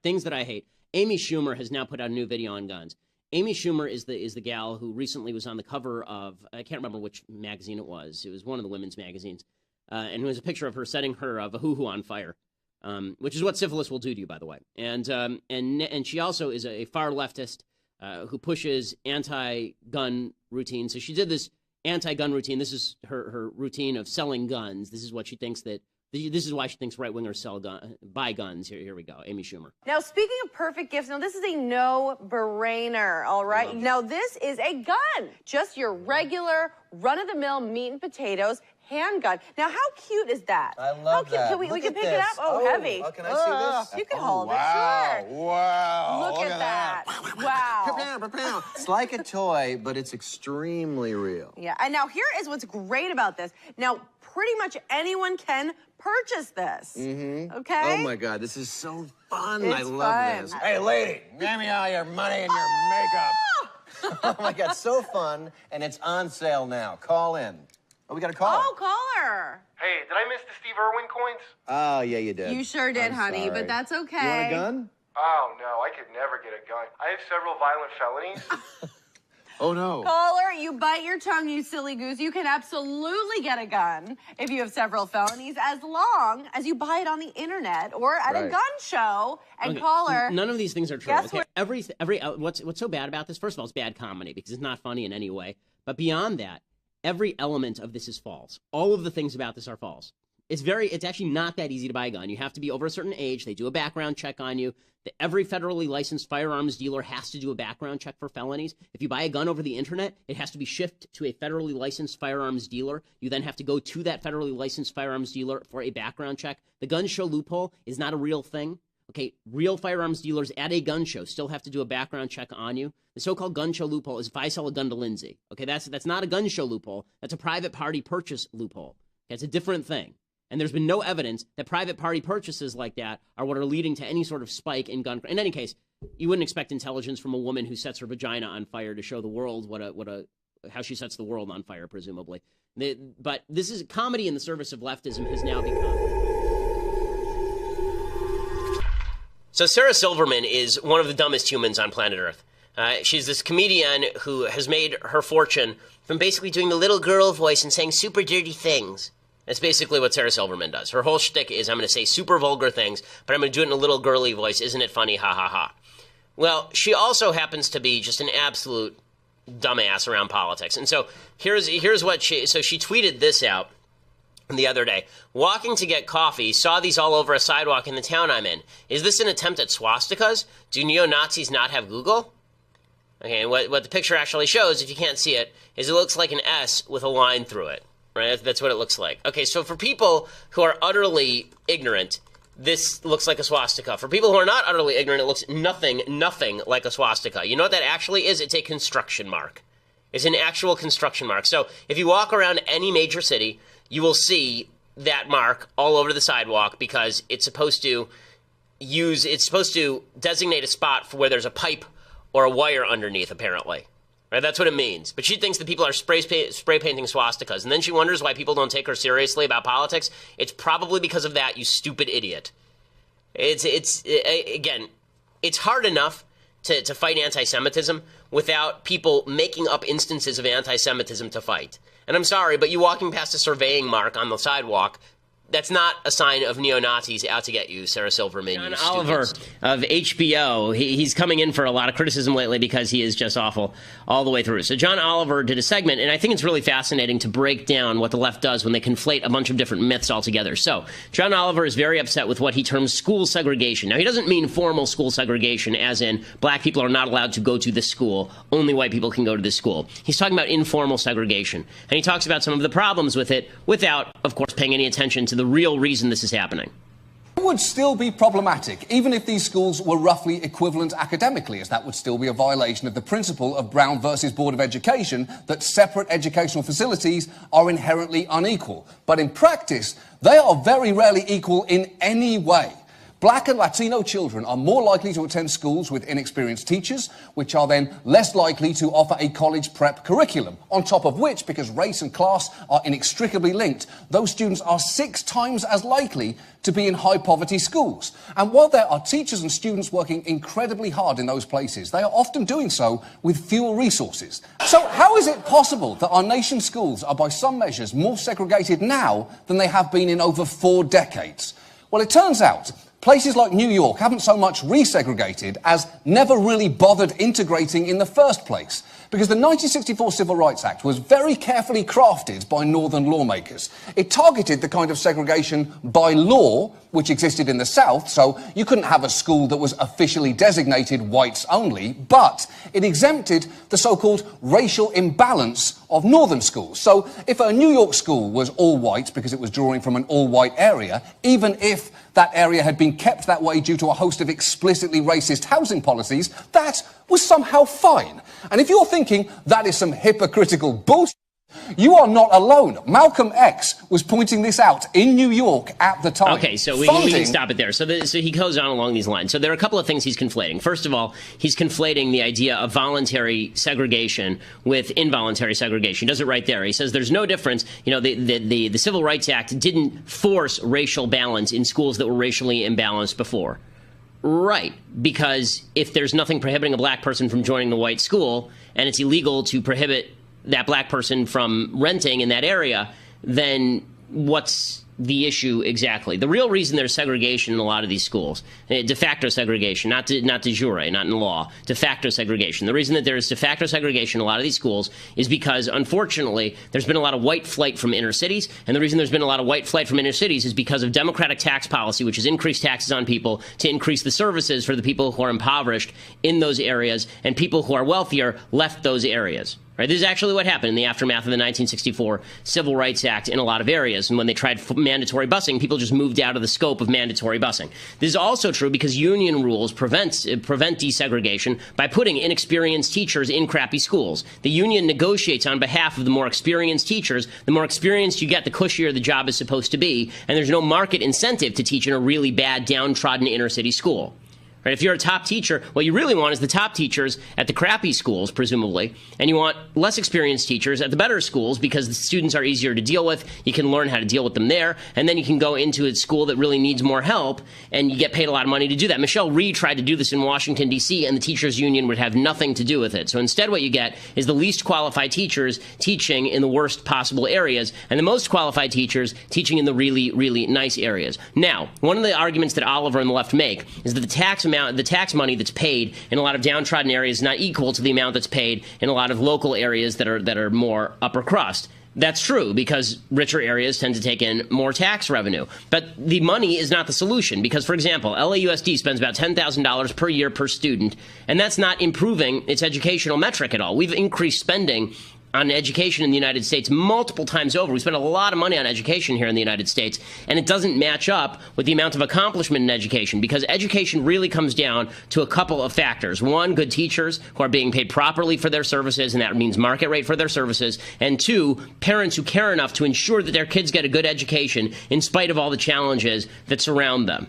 things that I hate. Amy Schumer has now put out a new video on guns. Amy Schumer is the gal who recently was on the cover of, I can't remember which magazine it was. It was one of the women's magazines. And it was a picture of her setting her Vahuhu on fire, which is what syphilis will do to you, by the way. And she also is a far leftist who pushes anti-gun routine. So she did this anti-gun routine. This is her routine of selling guns. This is what she thinks that, this is why she thinks right-wingers buy guns. Here we go, Amy Schumer. Now, speaking of perfect gifts, now this is a no-brainer, all right? Now, this is a gun. Just your regular, run-of-the-mill meat and potatoes handgun. Now, how cute is that? I love that. Can we can pick it up? Oh, heavy. Can I see this? You can hold it, sure. Wow. Look at that. Wow. It's like a toy, but it's extremely real. Yeah, and now here is what's great about this. Now, pretty much anyone can purchase this. Okay? Oh my God, this is so fun. It's I love this. Hey, lady, give me all your money and your makeup. Oh my God, so fun, and it's on sale now. Call in. Oh, we got a call. Oh, caller. Hey, did I miss the Steve Irwin coins? Oh, yeah, you did. You sure did, I'm honey, sorry. but that's okay. You want a gun? Oh, no, I could never get a gun. I have several violent felonies. Oh, no. Caller, you bite your tongue, you silly goose. You can absolutely get a gun if you have several felonies, as long as you buy it on the internet or at a gun show. And caller, none of these things are true. Guess Okay? What's so bad about this? First of all, it's bad comedy because it's not funny in any way. But beyond that, every element of this is false. All of the things about this are false. It's actually not that easy to buy a gun. You have to be over a certain age. They do a background check on you. Every federally licensed firearms dealer has to do a background check for felonies. If you buy a gun over the internet, it has to be shipped to a federally licensed firearms dealer. You then have to go to that federally licensed firearms dealer for a background check. The gun show loophole is not a real thing. Okay, real firearms dealers at a gun show still have to do a background check on you. The so-called gun show loophole is if I sell a gun to Lindsay. Okay, that's not a gun show loophole. That's a private party purchase loophole. Okay, it's a different thing. And there's been no evidence that private party purchases like that are what are leading to any sort of spike in gun. In any case, you wouldn't expect intelligence from a woman who sets her vagina on fire to show the world how she sets the world on fire, presumably. But this is comedy in the service of leftism has now become. So Sarah Silverman is one of the dumbest humans on planet Earth. She's this comedian who has made her fortune from basically doing the little girl voice and saying super dirty things. That's basically what Sarah Silverman does. Her whole shtick is I'm going to say super vulgar things, but I'm going to do it in a little girly voice. Isn't it funny? Ha, ha, ha. Well, she also happens to be just an absolute dumbass around politics. And so here's what she tweeted this out the other day. Walking to get coffee, saw these all over a sidewalk in the town I'm in. Is this an attempt at swastikas? Do neo-Nazis not have Google? Okay, and what the picture actually shows, if you can't see it, is it looks like an S with a line through it. Right? That's what it looks like. Okay, so for people who are utterly ignorant, this looks like a swastika. For people who are not utterly ignorant, it looks nothing like a swastika. You know what that actually is? It's a construction mark. It's an actual construction mark. So if you walk around any major city, you will see that mark all over the sidewalk because it's supposed to designate a spot for where there's a pipe or a wire underneath, apparently. Right, that's what it means. But she thinks that people are spray painting swastikas. And then she wonders why people don't take her seriously about politics. It's probably because of that, you stupid idiot. Again, it's hard enough to fight anti-Semitism without people making up instances of anti-Semitism to fight. And I'm sorry, but you walking past a surveying mark on the sidewalk, that's not a sign of neo-Nazis out to get you, Sarah Silverman. John Oliver of HBO, he's coming in for a lot of criticism lately because he is just awful all the way through. So John Oliver did a segment, and I think it's really fascinating to break down what the left does when they conflate a bunch of different myths altogether. So John Oliver is very upset with what he terms school segregation. Now, he doesn't mean formal school segregation, as in black people are not allowed to go to this school, only white people can go to this school. He's talking about informal segregation, and he talks about some of the problems with it without, of course, paying any attention to the real reason this is happening. It would still be problematic, even if these schools were roughly equivalent academically, as that would still be a violation of the principle of Brown versus Board of Education that separate educational facilities are inherently unequal. But in practice, they are very rarely equal in any way. Black and Latino children are more likely to attend schools with inexperienced teachers, which are then less likely to offer a college prep curriculum. On top of which, because race and class are inextricably linked, those students are 6 times as likely to be in high-poverty schools. And while there are teachers and students working incredibly hard in those places, they are often doing so with fewer resources. So how is it possible that our nation's schools are by some measures more segregated now than they have been in over 4 decades? Well, it turns out places like New York haven't so much resegregated as never really bothered integrating in the first place. Because the 1964 Civil Rights Act was very carefully crafted by Northern lawmakers. It targeted the kind of segregation by law which existed in the South, so you couldn't have a school that was officially designated whites only, but it exempted the so-called racial imbalance of Northern schools. So if a New York school was all white because it was drawing from an all-white area, even if that area had been kept that way due to a host of explicitly racist housing policies, that was somehow fine. And if you're thinking that is some hypocritical bullshit, you are not alone. Malcolm X was pointing this out in New York at the time. Okay, so we can stop it there. So he goes on along these lines. So there are a couple of things he's conflating. First of all, he's conflating the idea of voluntary segregation with involuntary segregation. He does it right there. He says there's no difference. You know, the Civil Rights Act didn't force racial balance in schools that were racially imbalanced before. Right, because if there's nothing prohibiting a black person from joining the white school, and it's illegal to prohibit that black person from renting in that area, then what's the issue exactly? The real reason there's segregation in a lot of these schools, de facto segregation, not de jure, not in law, de facto segregation. The reason that there's de facto segregation in a lot of these schools is because, unfortunately, there's been a lot of white flight from inner cities, and the reason there's been a lot of white flight from inner cities is because of democratic tax policy, which has increased taxes on people to increase the services for the people who are impoverished in those areas, and people who are wealthier left those areas. Right? This is actually what happened in the aftermath of the 1964 Civil Rights Act in a lot of areas. And when they tried mandatory busing, people just moved out of the scope of mandatory busing. This is also true because union rules prevent desegregation by putting inexperienced teachers in crappy schools. The union negotiates on behalf of the more experienced teachers. The more experienced you get, the cushier the job is supposed to be. And there's no market incentive to teach in a really bad, downtrodden inner city school. Right? If you're a top teacher, what you really want is the top teachers at the crappy schools, presumably, and you want less experienced teachers at the better schools because the students are easier to deal with. You can learn how to deal with them there, and then you can go into a school that really needs more help, and you get paid a lot of money to do that. Michelle Reed tried to do this in Washington, D.C., and the teachers' union would have nothing to do with it. So instead what you get is the least qualified teachers teaching in the worst possible areas, and the most qualified teachers teaching in the really, really nice areas. Now, one of the arguments that Oliver and the left make is that the tax money that's paid in a lot of downtrodden areas is not equal to the amount that's paid in a lot of local areas that are more upper crust. That's true because richer areas tend to take in more tax revenue. But the money is not the solution because, for example, LAUSD spends about $10,000 per year per student, and that's not improving its educational metric at all. We've increased spending on education in the United States multiple times over. We spend a lot of money on education here in the United States, and it doesn't match up with the amount of accomplishment in education because education really comes down to a couple of factors. One, good teachers who are being paid properly for their services, and that means market rate for their services. And two, parents who care enough to ensure that their kids get a good education in spite of all the challenges that surround them.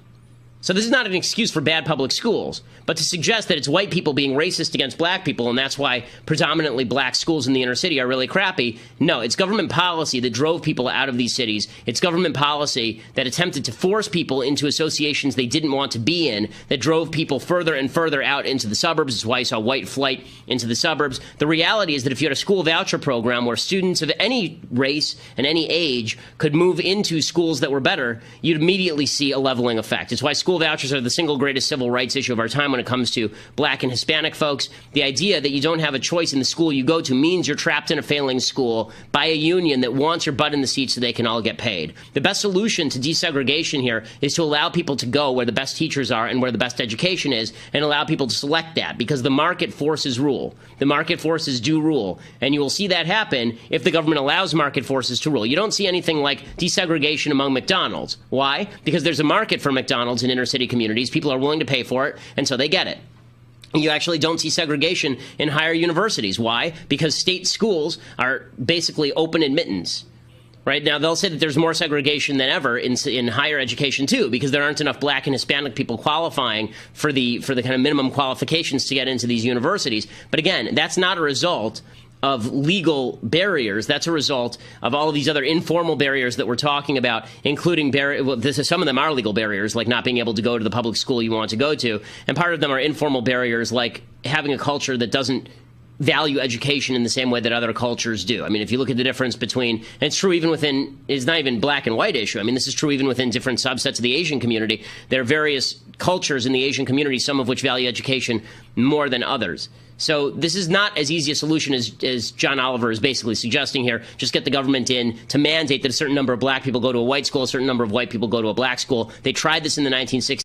So this is not an excuse for bad public schools, but to suggest that it's white people being racist against black people and that's why predominantly black schools in the inner city are really crappy. No, it's government policy that drove people out of these cities. It's government policy that attempted to force people into associations they didn't want to be in, that drove people further and further out into the suburbs. That's why you saw white flight into the suburbs. The reality is that if you had a school voucher program where students of any race and any age could move into schools that were better, you'd immediately see a leveling effect. It's why school vouchers are the single greatest civil rights issue of our time when it comes to black and Hispanic folks. The idea that you don't have a choice in the school you go to means you're trapped in a failing school by a union that wants your butt in the seat so they can all get paid. The best solution to desegregation here is to allow people to go where the best teachers are and where the best education is and allow people to select that because the market forces rule. The market forces do rule. And you will see that happen if the government allows market forces to rule. You don't see anything like desegregation among McDonald's. Why? Because there's a market for McDonald's in inner city communities. People are willing to pay for it, and so they get it. You actually don't see segregation in higher universities. Why? Because state schools are basically open admittance. Right now, they'll say that there's more segregation than ever in higher education too, because there aren't enough Black and Hispanic people qualifying for the kind of minimum qualifications to get into these universities. But again, that's not a result of legal barriers. That's a result of all of these other informal barriers that we're talking about, including some of them are legal barriers, like not being able to go to the public school you want to go to, and part of them are informal barriers, like having a culture that doesn't value education in the same way that other cultures do. I mean, if you look at the difference between, and it's true even within, it's not even black and white issue. I mean, this is true even within different subsets of the Asian community. There are various cultures in the Asian community, some of which value education more than others. So this is not as easy a solution as John Oliver is basically suggesting here. Just get the government in to mandate that a certain number of Black people go to a white school, a certain number of white people go to a Black school. They tried this in the 1960s.